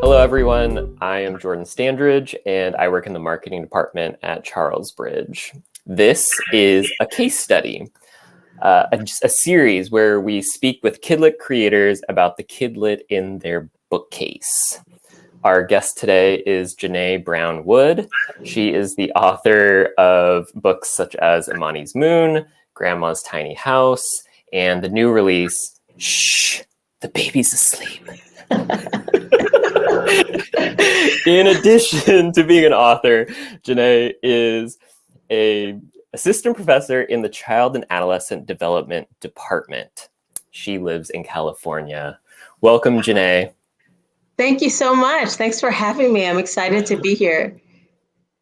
Hello, everyone. I am Jordan Standridge, and I work in the marketing department at Charlesbridge. This is a case study, a series where we speak with Kidlit creators about the Kidlit in their bookcase. Our guest today is JaNay Brown-Wood. She is the author of books such as Imani's Moon, Grandma's Tiny House, and the new release, Shh-the-Babies-Asleep. In addition to being an author, JaNay is an assistant professor in the Child and Adolescent Development Department. She lives in California. Welcome, JaNay. Thank you so much. Thanks for having me. I'm excited to be here.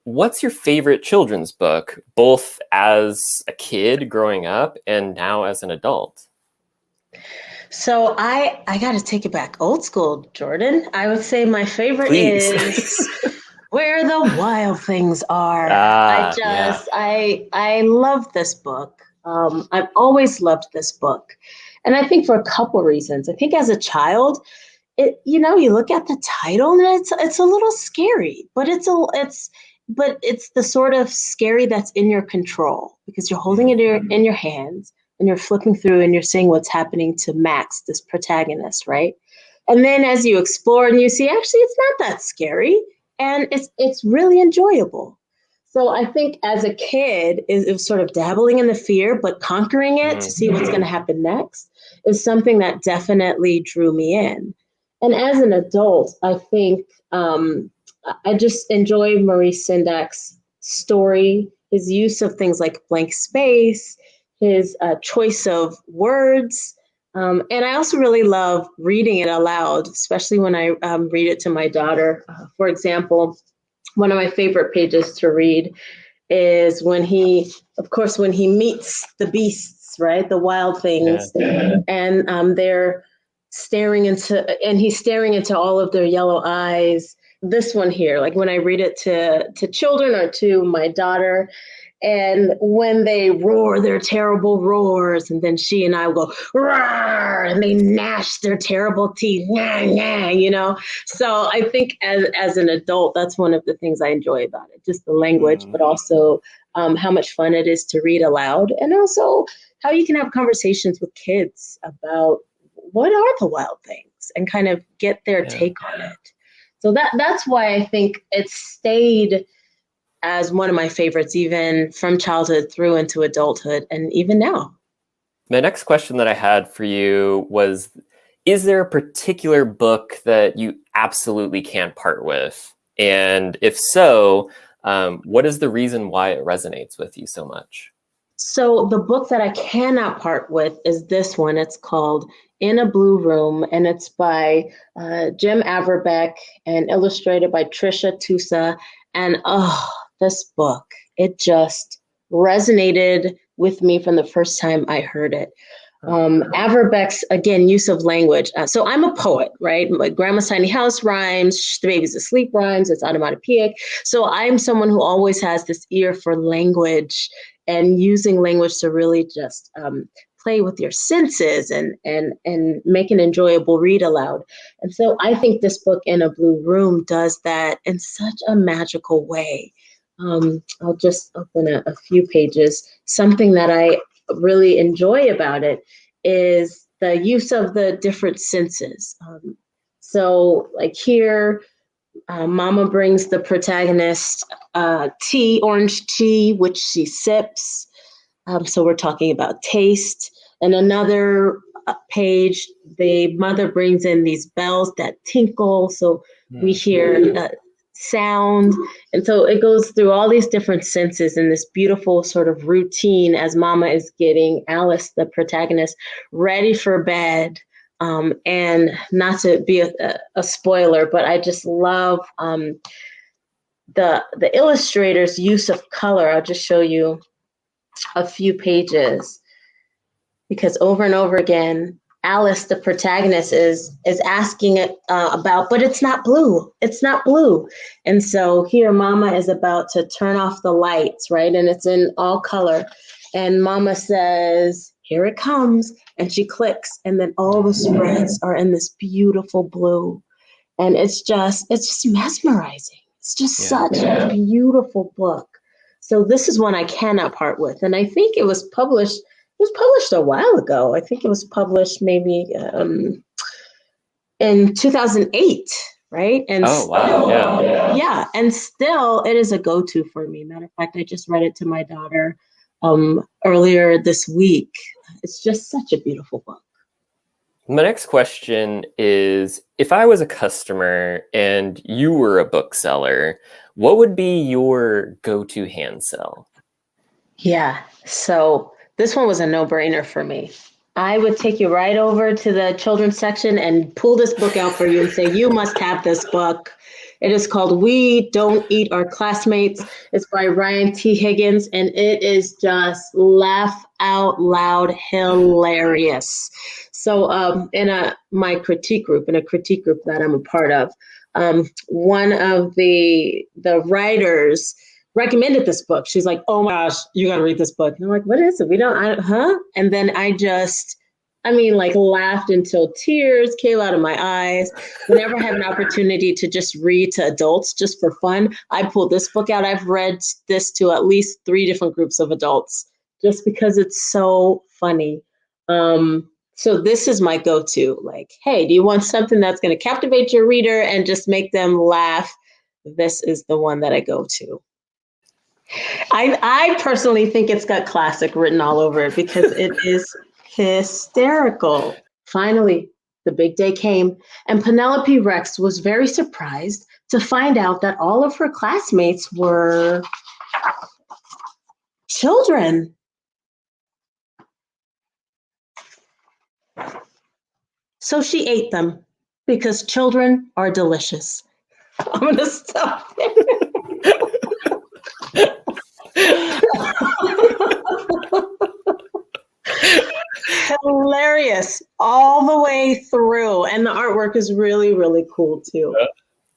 What's your favorite children's book, both as a kid growing up and now as an adult? So I got to take it back old school, Jordan. I would say my favorite Please. is Where the Wild Things Are. Yeah. I love this book. I've always loved this book. And I think for a couple reasons. I think as a child, you look at the title and it's a little scary, but it's the sort of scary that's in your control because you're holding it in your hands and you're flipping through and you're seeing what's happening to Max, this protagonist, right? And then as you explore and you see, actually, it's not that scary and it's really enjoyable. So I think as a kid, it was sort of dabbling in the fear, but conquering it to see what's going to happen next is something that definitely drew me in. And as an adult, I think I just enjoy Maurice Sendak's story, his use of things like blank space, his choice of words. And I also really love reading it aloud, especially when I read it to my daughter. For example, one of my favorite pages to read is when he meets the beasts, right? The wild things. Yeah. And they're he's staring into all of their yellow eyes. This one here, like when I read it to children or to my daughter, and when they roar their terrible roars, and then she and I will go, roar, and they gnash their terrible teeth, nah, nah, So I think as an adult, that's one of the things I enjoy about it, just the language, but also how much fun it is to read aloud, and also how you can have conversations with kids about what are the wild things and kind of get their take on it. So that's why I think it stayed as one of my favorites, even from childhood through into adulthood and even now. My next question that I had for you was, is there a particular book that you absolutely can't part with? And if so, what is the reason why it resonates with you so much? So the book that I cannot part with is this one. It's called In a Blue Room, and it's by Jim Averbeck and illustrated by Trisha Tusa. And this book, it just resonated with me from the first time I heard it. Averbeck's, again, use of language. So I'm a poet, right? My Grandma's Tiny House rhymes, The Baby's Asleep rhymes, it's onomatopoeic. So I'm someone who always has this ear for language and using language to really just play with your senses and make an enjoyable read aloud. And so I think this book, In a Blue Room, does that in such a magical way. I'll just open a few pages. Something that I really enjoy about it is the use of the different senses. So like here, Mama brings the protagonist tea, orange tea, which she sips. So we're talking about taste. And another page, the mother brings in these bells that tinkle. So we hear sound. And so it goes through all these different senses in this beautiful sort of routine as Mama is getting Alice, the protagonist, ready for bed. And not to be a spoiler, but I just love the illustrator's use of color. I'll just show you a few pages because over and over again, Alice, the protagonist, is asking it about, but it's not blue. It's not blue. And so here Mama is about to turn off the lights, right? And it's in all color. And Mama says, here it comes. And she clicks. And then all the spreads are in this beautiful blue. And it's just mesmerizing. It's just such a beautiful book. So this is one I cannot part with. And I think it was published a while ago. I think it was published maybe in 2008, right? And Oh, wow. Yeah. yeah, and still it is a go-to for me. Matter of fact, I just read it to my daughter earlier this week. It's just such a beautiful book. My next question is, if I was a customer and you were a bookseller, what would be your go-to hand sell? Yeah, so this one was a no-brainer for me. I would take you right over to the children's section and pull this book out for you and say, you must have this book. It is called We Don't Eat Our Classmates. It's by Ryan T. Higgins, and it is just laugh out loud hilarious. So in a critique group that I'm a part of, one of the writers recommended this book. She's like, "Oh my gosh, you got to read this book." And I'm like, "What is it? Huh?" And then like laughed until tears came out of my eyes. Whenever I have an opportunity to just read to adults just for fun, I pull this book out. I've read this to at least 3 different groups of adults just because it's so funny. So this is my go-to. Like, hey, do you want something that's going to captivate your reader and just make them laugh? This is the one that I go to. I personally think it's got classic written all over it because it is hysterical. Finally, the big day came, and Penelope Rex was very surprised to find out that all of her classmates were children. So she ate them because children are delicious. I'm going to stop there. Hilarious all the way through, and the artwork is really, really cool too.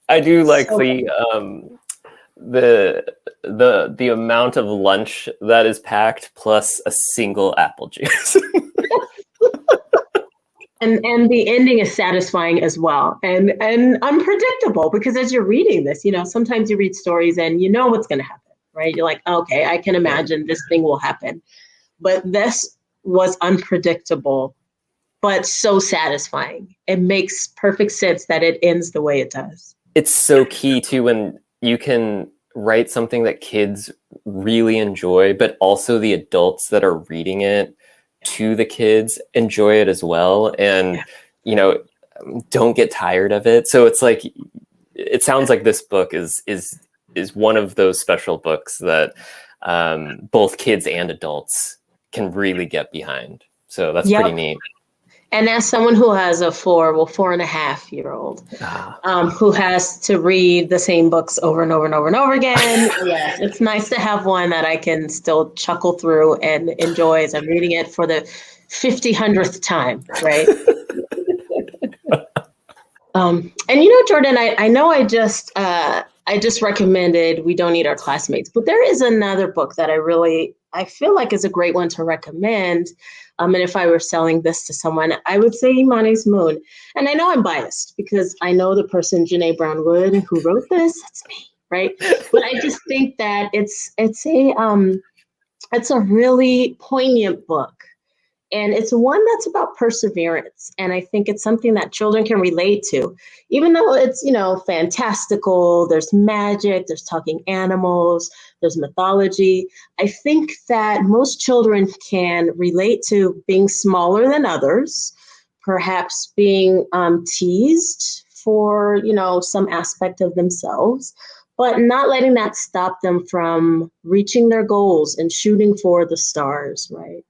I do like the amount of lunch that is packed plus a single apple juice. And the ending is satisfying as well, and unpredictable, because as you're reading this, sometimes you read stories and you know what's going to happen, right? You're like, okay, I can imagine this thing will happen. But this was unpredictable, but so satisfying. It makes perfect sense that it ends the way it does. It's so key too when you can write something that kids really enjoy, but also the adults that are reading it to the kids enjoy it as well, and don't get tired of it. So it's like, it sounds like this book is one of those special books that both kids and adults can really get behind. So that's pretty neat. And as someone who has a 4.5-year-old who has to read the same books over and over and over and over again, yes, it's nice to have one that I can still chuckle through and enjoy as I'm reading it for the 50th time, right? And Jordan, I know I just recommended We Don't Eat Our Classmates, but there is another book that I feel like is a great one to recommend. And if I were selling this to someone, I would say Imani's Moon. And I know I'm biased because I know the person, JaNay Brown-Wood, who wrote this. It's me, right? But I just think that it's a really poignant book. And it's one that's about perseverance. And I think it's something that children can relate to, even though it's, fantastical. There's magic, there's talking animals, there's mythology. I think that most children can relate to being smaller than others, perhaps being teased for, some aspect of themselves, but not letting that stop them from reaching their goals and shooting for the stars, right?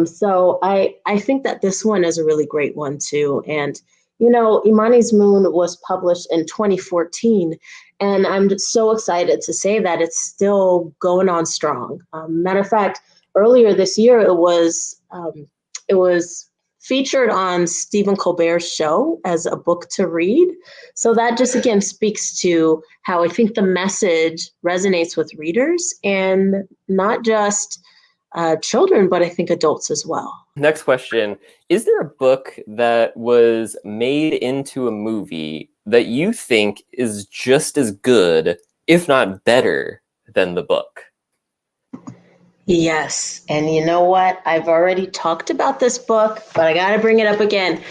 So I think that this one is a really great one too. And, Imani's Moon was published in 2014, and I'm just so excited to say that it's still going on strong. Matter of fact, earlier this year, it was featured on Stephen Colbert's show as a book to read. So that just, again, speaks to how I think the message resonates with readers, and not just children, but I think adults as well. Next question. Is there a book that was made into a movie that you think is just as good, if not better, than the book? Yes. And you know what? I've already talked about this book, but I got to bring it up again.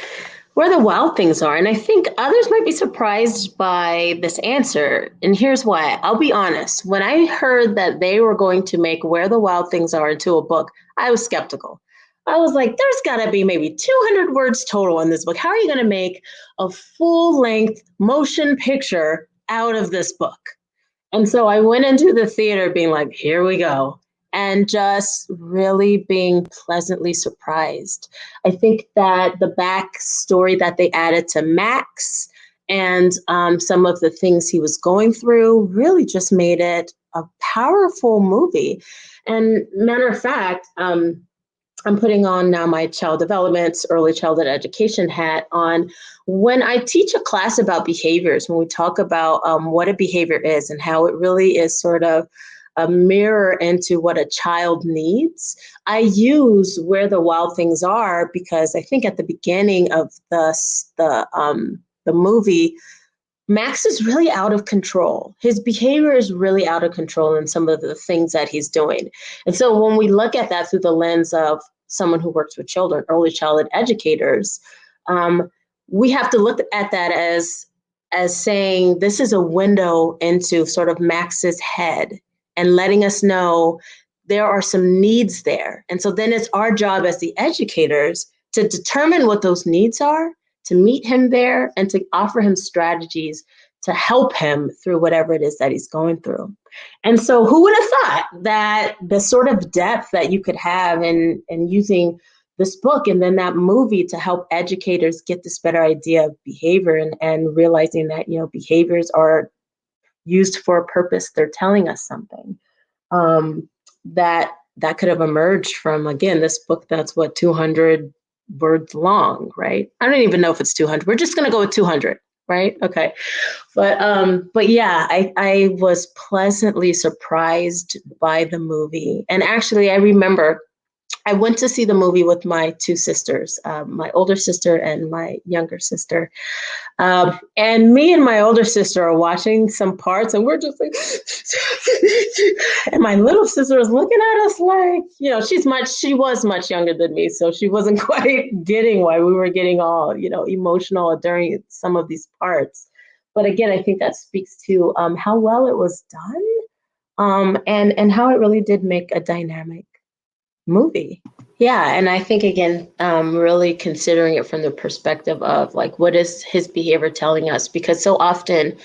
Where the Wild Things Are. And I think others might be surprised by this answer. And here's why. I'll be honest. When I heard that they were going to make Where the Wild Things Are into a book, I was skeptical. I was like, there's got to be maybe 200 words total in this book. How are you going to make a full-length motion picture out of this book? And so I went into the theater being like, here we go, and just really being pleasantly surprised. I think that the backstory that they added to Max and some of the things he was going through really just made it a powerful movie. And matter of fact, I'm putting on now my child development, early childhood education hat on. When I teach a class about behaviors, when we talk about what a behavior is and how it really is sort of a mirror into what a child needs, I use Where the Wild Things Are because I think at the beginning of the movie, Max is really out of control. His behavior is really out of control in some of the things that he's doing. And so when we look at that through the lens of someone who works with children, early childhood educators, we have to look at that as saying this is a window into sort of Max's head and letting us know there are some needs there. And so then it's our job as the educators to determine what those needs are, to meet him there, and to offer him strategies to help him through whatever it is that he's going through. And so who would have thought that the sort of depth that you could have in using this book and then that movie to help educators get this better idea of behavior and realizing that, behaviors are used for a purpose. They're telling us something. That could have emerged from, again, this book that's 200 words long, right? I don't even know if it's 200. We're just going to go with 200, right? Okay. But yeah, I was pleasantly surprised by the movie. And actually, I remember I went to see the movie with my two sisters, my older sister and my younger sister. And me and my older sister are watching some parts and we're just like, and my little sister was looking at us like, she was much younger than me. So she wasn't quite getting why we were getting all, emotional during some of these parts. But again, I think that speaks to how well it was done, and how it really did make a dynamic movie. Yeah, and I think again, really considering it from the perspective of like, what is his behavior telling us? Because so often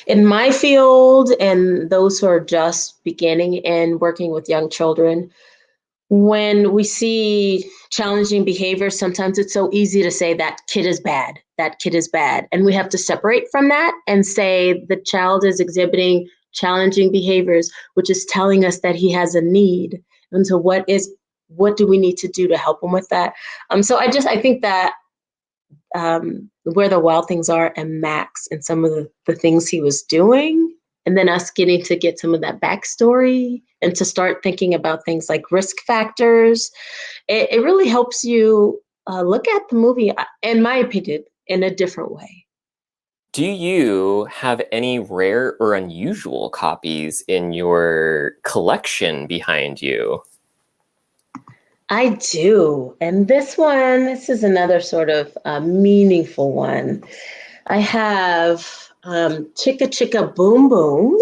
in my field and those who are just beginning in working with young children, when we see challenging behavior, sometimes it's so easy to say that kid is bad, that kid is bad. And we have to separate from that and say the child is exhibiting challenging behaviors, which is telling us that he has a need. And so what do we need to do to help him with that? So I think that Where the Wild Things Are and Max and some of the things he was doing, and then us getting to get some of that backstory and to start thinking about things like risk factors, it really helps you look at the movie, in my opinion, in a different way. Do you have any rare or unusual copies in your collection behind you? I do. And this is another sort of meaningful one. I have Chicka Chicka Boom Boom,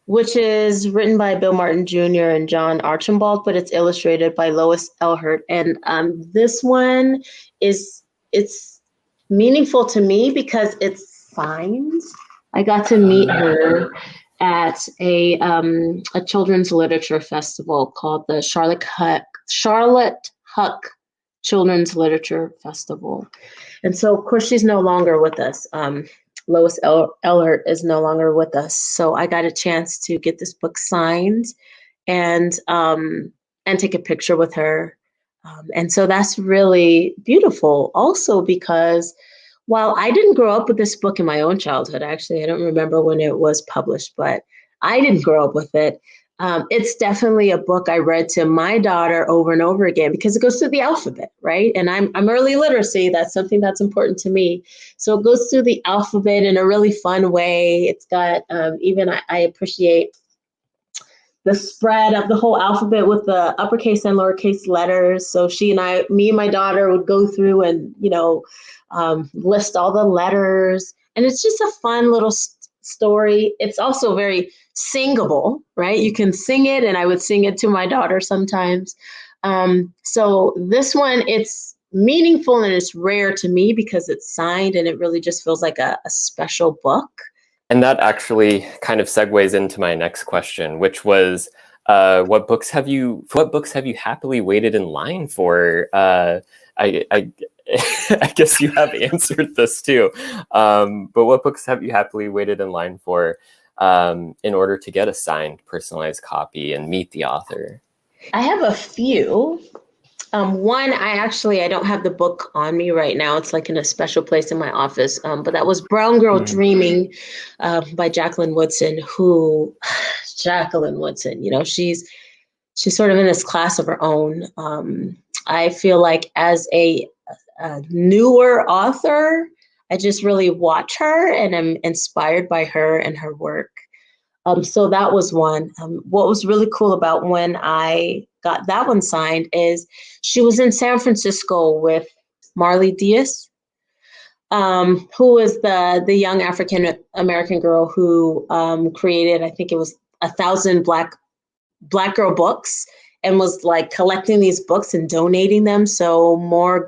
which is written by Bill Martin Jr. and John Archibald, but it's illustrated by Lois Ehlert. And this one it's meaningful to me because it's signed. I got to meet her at a children's literature festival called the Charlotte Huck Children's Literature Festival. And so, of course, she's no longer with us. Lois Ehlert is no longer with us. So I got a chance to get this book signed and take a picture with her. And so that's really beautiful also because while I didn't grow up with this book in my own childhood, actually, I don't remember when it was published, but I didn't grow up with it. It's definitely a book I read to my daughter over and over again because it goes through the alphabet, right? And I'm early literacy. That's something that's important to me. So it goes through the alphabet in a really fun way. It's got I appreciate the spread of the whole alphabet with the uppercase and lowercase letters. So me and my daughter would go through and, list all the letters. And it's just a fun little story. It's also very singable, right? You can sing it, and I would sing it to my daughter sometimes. So this one, it's meaningful and it's rare to me because it's signed and it really just feels like a special book. And that actually kind of segues into my next question, which was, what books have you happily waited in line for? I I guess you have answered this too. But what books have you happily waited in line for in order to get a signed, personalized copy and meet the author? I have a few. One, I don't have the book on me right now. It's like in a special place in my office. But that was Brown Girl Dreaming by Jacqueline Woodson, Jacqueline Woodson, she's sort of in this class of her own. I feel like as a newer author, I just really watch her and I'm inspired by her and her work. So that was one. What was really cool about when I got that one signed is she was in San Francisco with Marley Diaz, who was the young African American girl who created, I think it was 1,000 black girl books, and was like collecting these books and donating them so more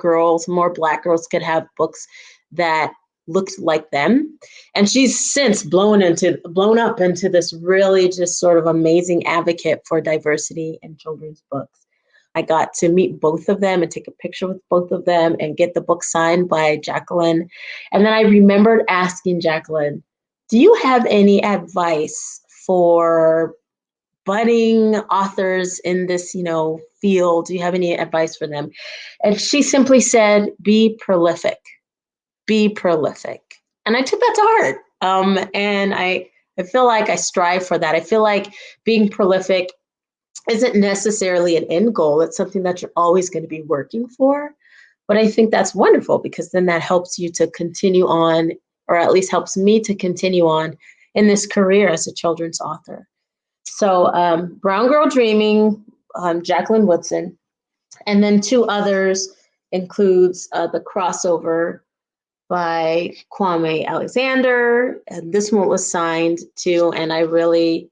black girls could have books that looked like them. And she's since blown up into this really just sort of amazing advocate for diversity in children's books. I got to meet both of them and take a picture with both of them and get the book signed by Jacqueline. And then I remembered asking Jacqueline, do you have any advice for budding authors in this, field? Do you have any advice for them? And she simply said, be prolific. Be prolific. And I took that to heart. And I feel like I strive for that. I feel like being prolific isn't necessarily an end goal. It's something that you're always going to be working for. But I think that's wonderful because then that helps you to continue on, or at least helps me to continue on in this career as a children's author. So Brown Girl Dreaming, Jacqueline Woodson, and then two others includes The Crossover by Kwame Alexander. And this one was signed too, and let's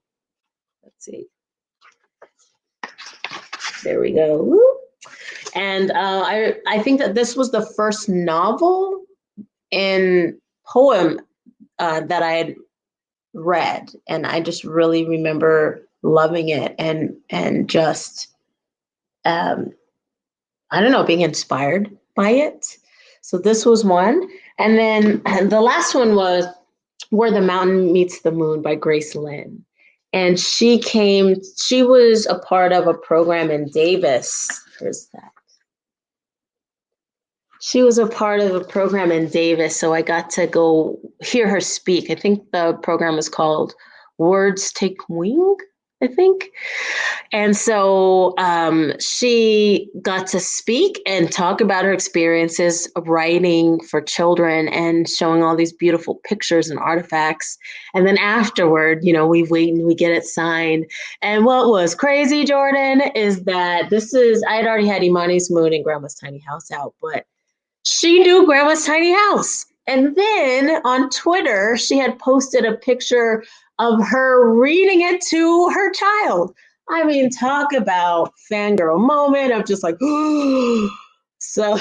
see. There we go. And I think that this was the first novel and poem that I had read, and I just really remember loving it and just I don't know, being inspired by it. So this was one. And then the last one was Where the Mountain Meets the Moon by Grace Lynn. And she was a part of a program in Davis. Where's that? She was a part of a program in Davis, so I got to go hear her speak. I think the program was called Words Take Wing, I think. And so she got to speak and talk about her experiences of writing for children and showing all these beautiful pictures and artifacts. And then afterward, we wait and we get it signed. And what was crazy, Jordan, is that I had already had Imani's Moon and Grandma's Tiny House out, but she knew Grandma's Tiny House. And then on Twitter, she had posted a picture of her reading it to her child. I mean, talk about fangirl moment of just like, so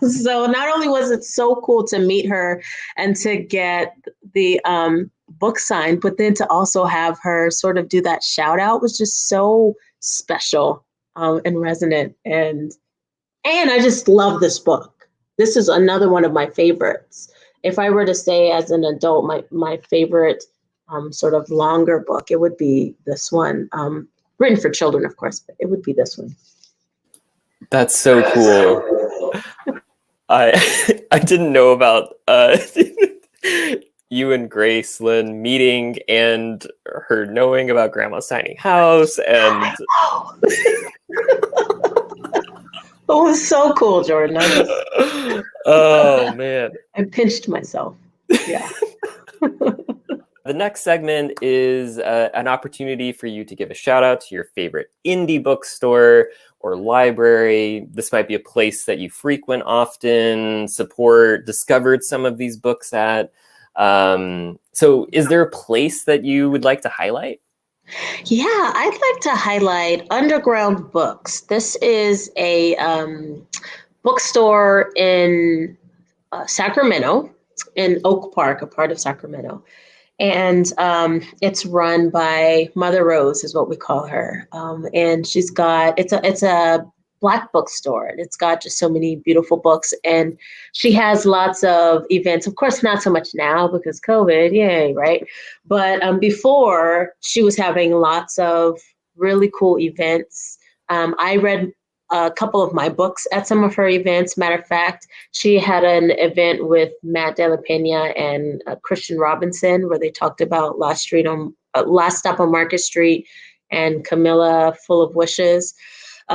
not only was it so cool to meet her and to get the book signed, but then to also have her sort of do that shout out was just so special and resonant. And I just love this book. This is another one of my favorites. If I were to say as an adult, my favorite sort of longer book, it would be this one. Written for children, of course, but it would be this one. That's so cool. I didn't know about you and Gracelyn meeting and her knowing about Grandma's tiny house. And It was so cool, Jordan. oh, man. I pinched myself. Yeah. The next segment is an opportunity for you to give a shout out to your favorite indie bookstore or library. This might be a place that you frequent often, support, discovered some of these books at. So is there a place that you would like to highlight? Yeah, I'd like to highlight Underground Books. This is a bookstore in Sacramento, in Oak Park, a part of Sacramento. And it's run by Mother Rose, is what we call her. And it's a Black bookstore, and it's got just so many beautiful books. And she has lots of events. Of course, not so much now because COVID, yay, right? But before, she was having lots of really cool events. I read a couple of my books at some of her events. Matter of fact, she had an event with Matt De La Pena and Christian Robinson where they talked about Last Stop on Market Street and Camilla Full of Wishes.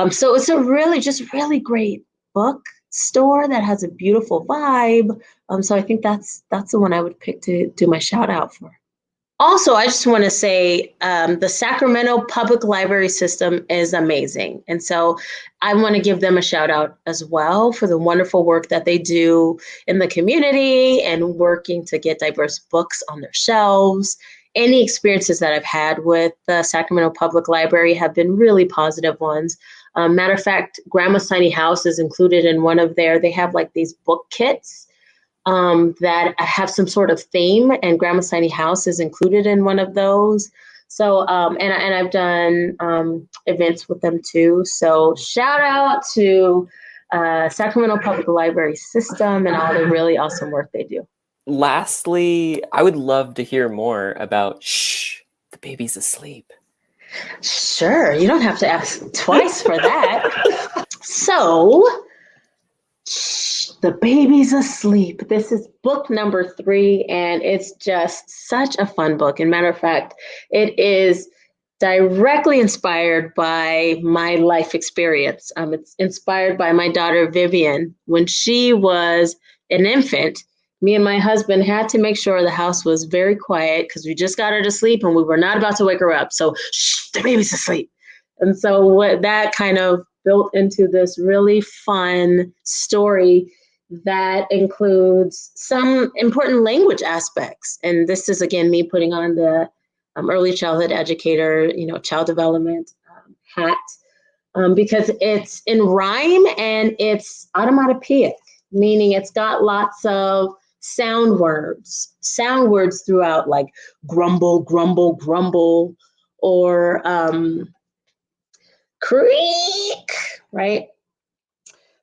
So it's a really great bookstore that has a beautiful vibe. So I think that's the one I would pick to do my shout out for. Also, I just want to say the Sacramento Public Library System is amazing. And so I want to give them a shout out as well for the wonderful work that they do in the community and working to get diverse books on their shelves. Any experiences that I've had with the Sacramento Public Library have been really positive ones. Matter of fact, Grandma's Tiny House is included in they have like these book kits that have some sort of theme, and Grandma's Tiny House is included in one of those. So, and I've done events with them too. So shout out to Sacramento Public Library System and all the really awesome work they do. Lastly, I would love to hear more about Shh, the Baby's Asleep. Sure, you don't have to ask twice for that. So, The Baby's Asleep. This is book number 3, and it's just such a fun book. And matter of fact, it is directly inspired by my life experience. It's inspired by my daughter, Vivian. When she was an infant, me and my husband had to make sure the house was very quiet because we just got her to sleep and we were not about to wake her up. So, shh, the baby's asleep. And so what that kind of built into this really fun story that includes some important language aspects. And this is, again, me putting on the early childhood educator, child development hat, because it's in rhyme and it's onomatopoeic, meaning it's got lots of sound words throughout, like grumble, grumble, grumble, or creak, right?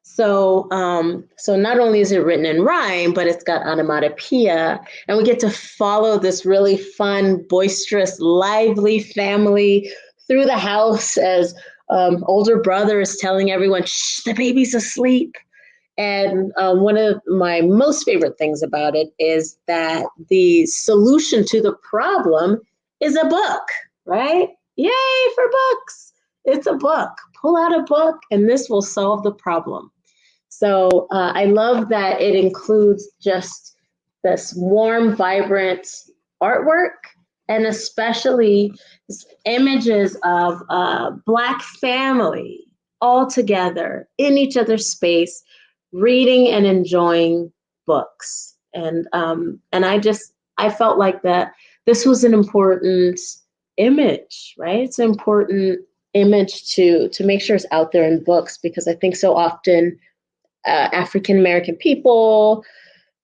So not only is it written in rhyme, but it's got onomatopoeia, and we get to follow this really fun, boisterous, lively family through the house as older brother is telling everyone, shh, the baby's asleep. And one of my most favorite things about it is that the solution to the problem is a book, right? Yay for books. It's a book. Pull out a book and this will solve the problem. So I love that it includes just this warm, vibrant artwork, and especially images of Black family all together in each other's space, reading and enjoying books. And I felt like that this was an important image, right? It's an important image to make sure it's out there in books, because I think so often African-American people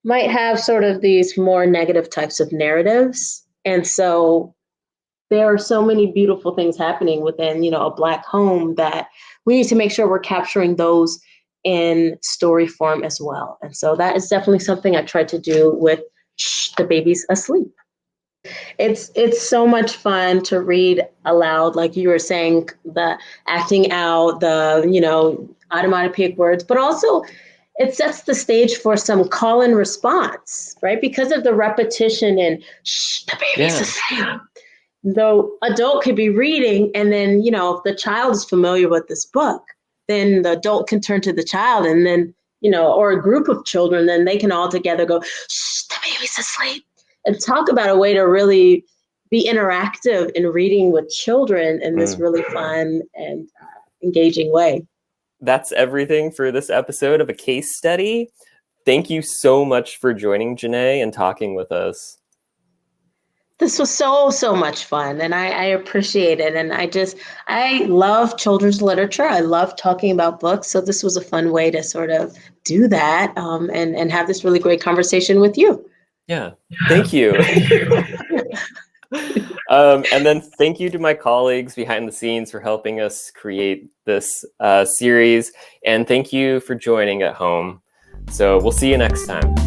might have sort of these more negative types of narratives. And so there are so many beautiful things happening within, a Black home that we need to make sure we're capturing those in story form as well. And so that is definitely something I tried to do with Shh, the Baby's Asleep. It's so much fun to read aloud, like you were saying, the acting out, the, onomatopoeic words, but also it sets the stage for some call and response, right? Because of the repetition and shh, the baby's asleep. The adult could be reading, and then, if the child is familiar with this book, then the adult can turn to the child, and then, or a group of children, then they can all together go, shh, the baby's asleep, and talk about a way to really be interactive in reading with children in this really fun and engaging way. That's everything for this episode of A Case Study. Thank you so much for joining, JaNay, and talking with us. This was so much fun, and I appreciate it. And I love children's literature. I love talking about books. So this was a fun way to sort of do that and have this really great conversation with you. Yeah, thank you. And then thank you to my colleagues behind the scenes for helping us create this series. And thank you for joining at home. So we'll see you next time.